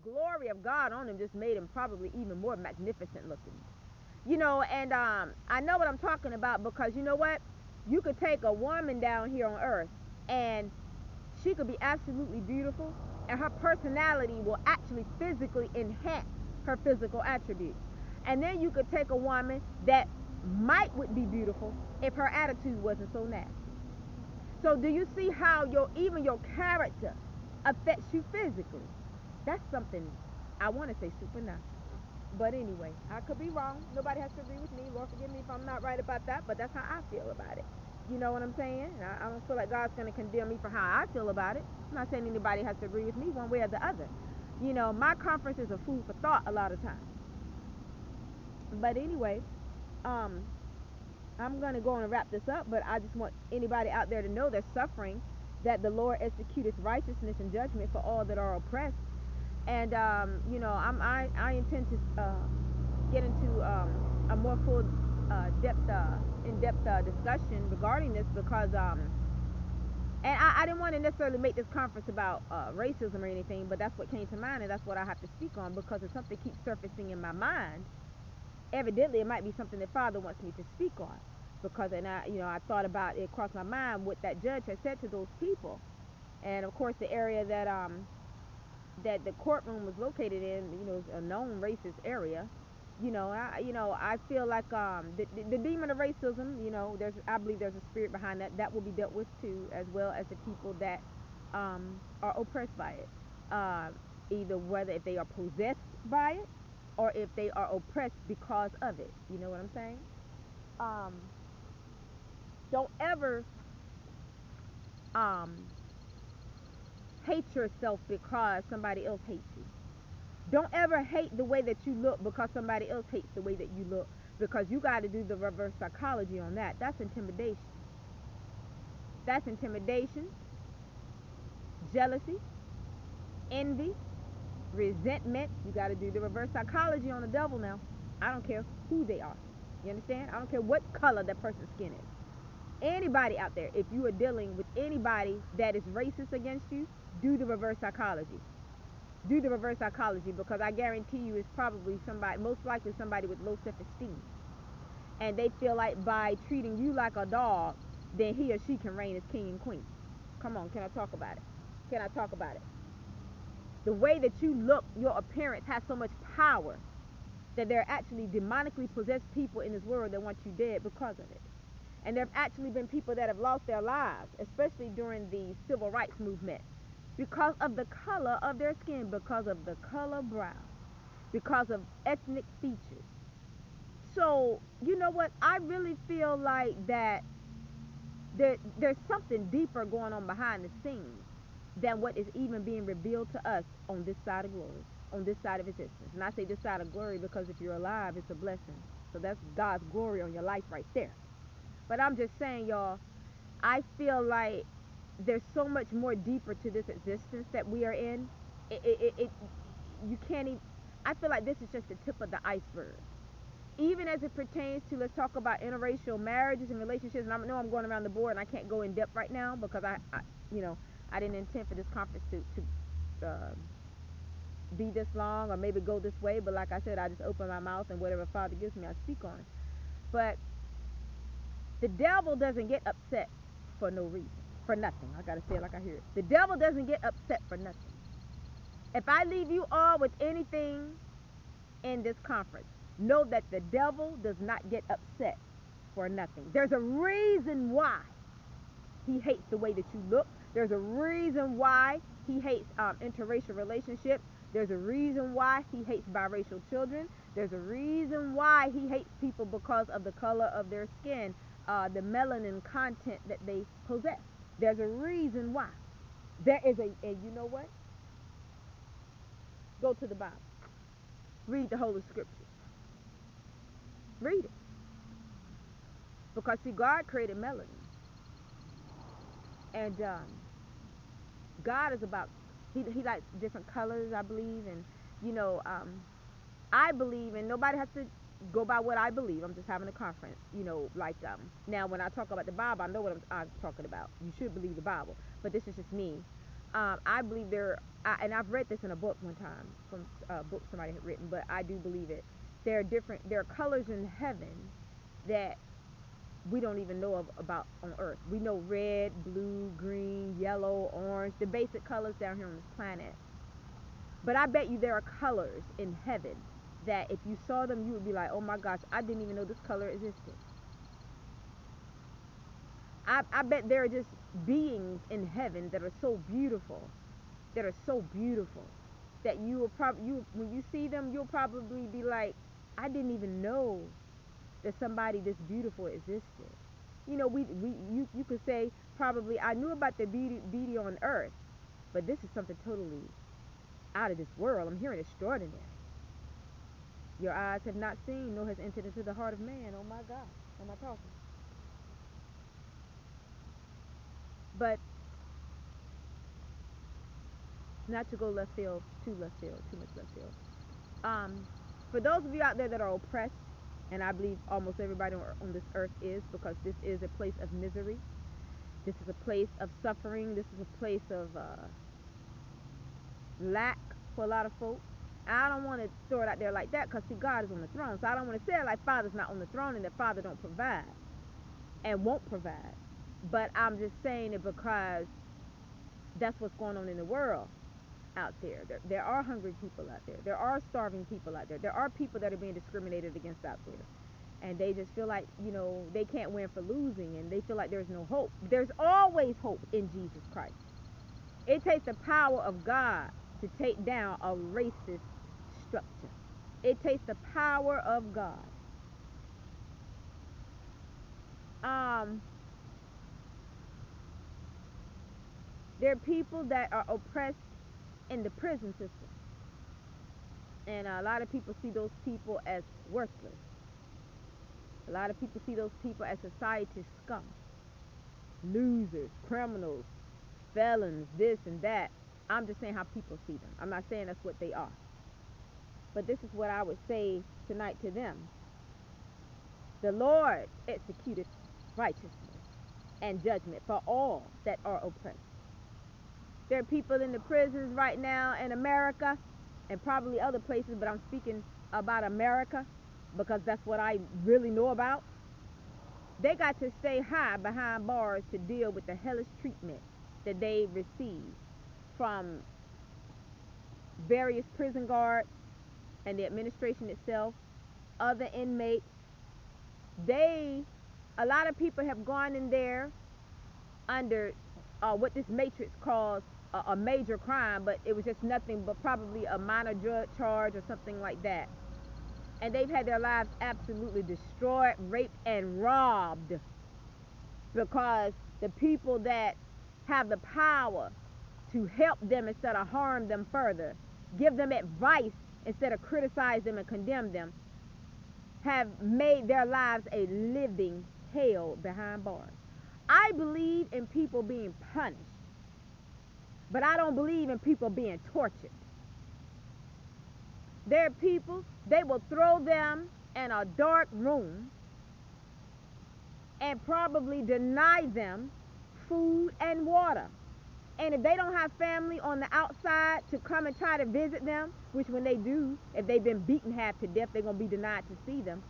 glory of God on him just made him probably even more magnificent looking. And I know what I'm talking about, because you know what? You could take a woman down here on earth, and she could be absolutely beautiful, and her personality will actually physically enhance her physical attributes. And then you could take a woman that would be beautiful if her attitude wasn't so nasty. So do you see how even your character affects you physically? That's something, I want to say, supernatural. But anyway, I could be wrong. Nobody has to agree with me. Lord, forgive me if I'm not right about that, but that's how I feel about it. You know what I'm saying? I don't feel like God's going to condemn me for how I feel about it. I'm not saying anybody has to agree with me one way or the other. My conference is a food for thought a lot of times. But anyway, um, I'm going to go on and wrap this up, but I just want anybody out there to know they're suffering, that the Lord executeth righteousness and judgment for all that are oppressed. And I intend to get into a more full in-depth discussion regarding this, because and I didn't want to necessarily make this conference about racism or anything, but that's what came to mind, and that's what I have to speak on, because if something keeps surfacing in my mind, evidently it might be something that Father wants me to speak on. Because, and I thought about it, crossed my mind what that judge had said to those people, and of course the area that the courtroom was located in, is a known racist area. I feel like the demon of racism, I believe there's a spirit behind that will be dealt with too, as well as the people that are oppressed by it. Either whether if they are possessed by it, or if they are oppressed because of it. You know what I'm saying? Um, don't ever um, hate yourself because somebody else hates you. Don't ever hate the way that you look because somebody else hates the way that you look, because you got to do the reverse psychology on that. That's intimidation. That's intimidation, jealousy, envy, resentment. You got to do the reverse psychology on the devil now. I don't care who they are. You understand? I don't care what color that person's skin is. Anybody out there, if you are dealing with anybody that is racist against you, do the reverse psychology. Do the reverse psychology, because I guarantee you it's probably somebody, most likely somebody with low self-esteem, and they feel like by treating you like a dog, then he or she can reign as king and queen. Come on, can I talk about it? Can I talk about it? The way that you look, your appearance has so much power that there are actually demonically possessed people in this world that want you dead because of it. And there have actually been people that have lost their lives, especially during the civil rights movement, because of the color of their skin, because of the color brown, because of ethnic features. So, you know what? I really feel like that there's something deeper going on behind the scenes than what is even being revealed to us on this side of glory, on this side of existence. And I say this side of glory because if you're alive, it's a blessing. So that's God's glory on your life right there. But I'm just saying, y'all, I feel like there's so much more deeper to this existence that we are in. You can't even, I feel like this is just the tip of the iceberg. Even as it pertains to, let's talk about interracial marriages and relationships, and I know I'm going around the board and I can't go in depth right now because I didn't intend for this conference to be this long or maybe go this way, but like I said, I just open my mouth and whatever Father gives me, I speak on. But the devil doesn't get upset for no reason, for nothing. I gotta say it like I hear it. The devil doesn't get upset for nothing. If I leave you all with anything in this conference, know that the devil does not get upset for nothing. There's a reason why he hates the way that you look. There's a reason why he hates interracial relationships. There's a reason why he hates biracial children. There's a reason why he hates people because of the color of their skin, the melanin content that they possess. There's a reason why. There is and you know what? Go to the Bible. Read the Holy Scriptures. Read it. Because see, God created melanin. And God is about, he likes different colors, I believe. And, I believe, and nobody has to go by what I believe. I'm just having a conference, now when I talk about the Bible, I know what I'm talking about. You should believe the Bible. But this is just me. I believe and I've read this in a book one time from a book somebody had written, but I do believe it. There are colors in heaven that we don't even know about on earth. We know red, blue, green, yellow, orange, the basic colors down here on this planet. But I bet you there are colors in heaven that if you saw them, you would be like, oh my gosh, I didn't even know this color existed. I bet there are just beings in heaven that are so beautiful, that you will probably, when you see them, you'll probably be like, I didn't even know that somebody this beautiful existed. You know, you could say probably I knew about the beauty on earth, but this is something totally out of this world. I'm hearing extraordinary. Your eyes have not seen, nor has entered into the heart of man. Oh my God, am I talking? But not to go left field, too much left field. For those of you out there that are oppressed, and I believe almost everybody on this earth is, because this is a place of misery. This is a place of suffering. This is a place of lack for a lot of folks. I don't want to throw it out there like that, because see, God is on the throne. So I don't want to say it like Father's not on the throne and that Father don't provide and won't provide. But I'm just saying it because that's what's going on in the world out there. There are hungry people out there. There are starving people out there. There are people that are being discriminated against out there. And they just feel like, they can't win for losing, and they feel like there's no hope. There's always hope in Jesus Christ. It takes the power of God to take down a racist structure. It takes the power of God. There are people that are oppressed in the prison system. And a lot of people see those people as worthless. A lot of people see those people as society's scum. Losers, criminals, felons, this and that. I'm just saying how people see them. I'm not saying that's what they are. But this is what I would say tonight to them. The Lord executed righteousness and judgment for all that are oppressed. There are people in the prisons right now in America and probably other places, but I'm speaking about America because that's what I really know about. They got to stay high behind bars to deal with the hellish treatment that they receive from various prison guards and the administration itself, other inmates. A lot of people have gone in there under what this matrix calls a major crime, but it was just nothing but probably a minor drug charge or something like that. And they've had their lives absolutely destroyed, raped, and robbed because the people that have the power to help them instead of harm them further, give them advice instead of criticize them and condemn them, have made their lives a living hell behind bars. I believe in people being punished, but I don't believe in people being tortured. There are people, they will throw them in a dark room and probably deny them food and water. And if they don't have family on the outside to come and try to visit them, which when they do, if they've been beaten half to death, they're going to be denied to see them.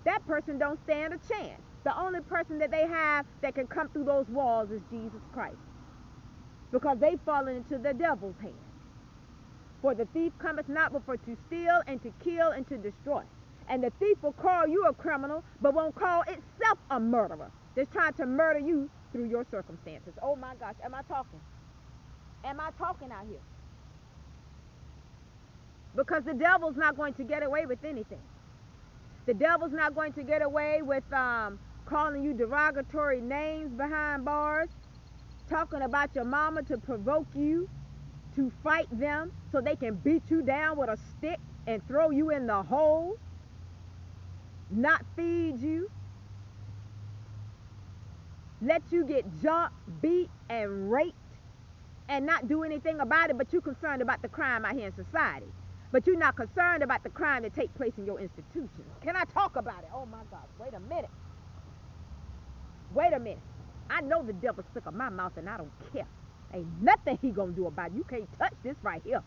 That person don't stand a chance. The only person that they have that can come through those walls is Jesus Christ, because they've fallen into the devil's hand. For the thief cometh not but for to steal and to kill and to destroy. And the thief will call you a criminal, but won't call itself a murderer. That's trying to murder you through your circumstances. Oh my gosh, am I talking? Am I talking out here? Because the devil's not going to get away with anything. The devil's not going to get away with calling you derogatory names behind bars, talking about your mama to provoke you to fight them so they can beat you down with a stick and throw you in the hole, not feed you, let you get jumped, beat, and raped, and not do anything about it, but you're concerned about the crime out here in society. But you're not concerned about the crime that takes place in your institutions. Can I talk about it? Oh my God, wait a minute. Wait a minute. I know the devil's sick of my mouth and I don't care. Ain't nothing he gonna do about it. You can't touch this right here.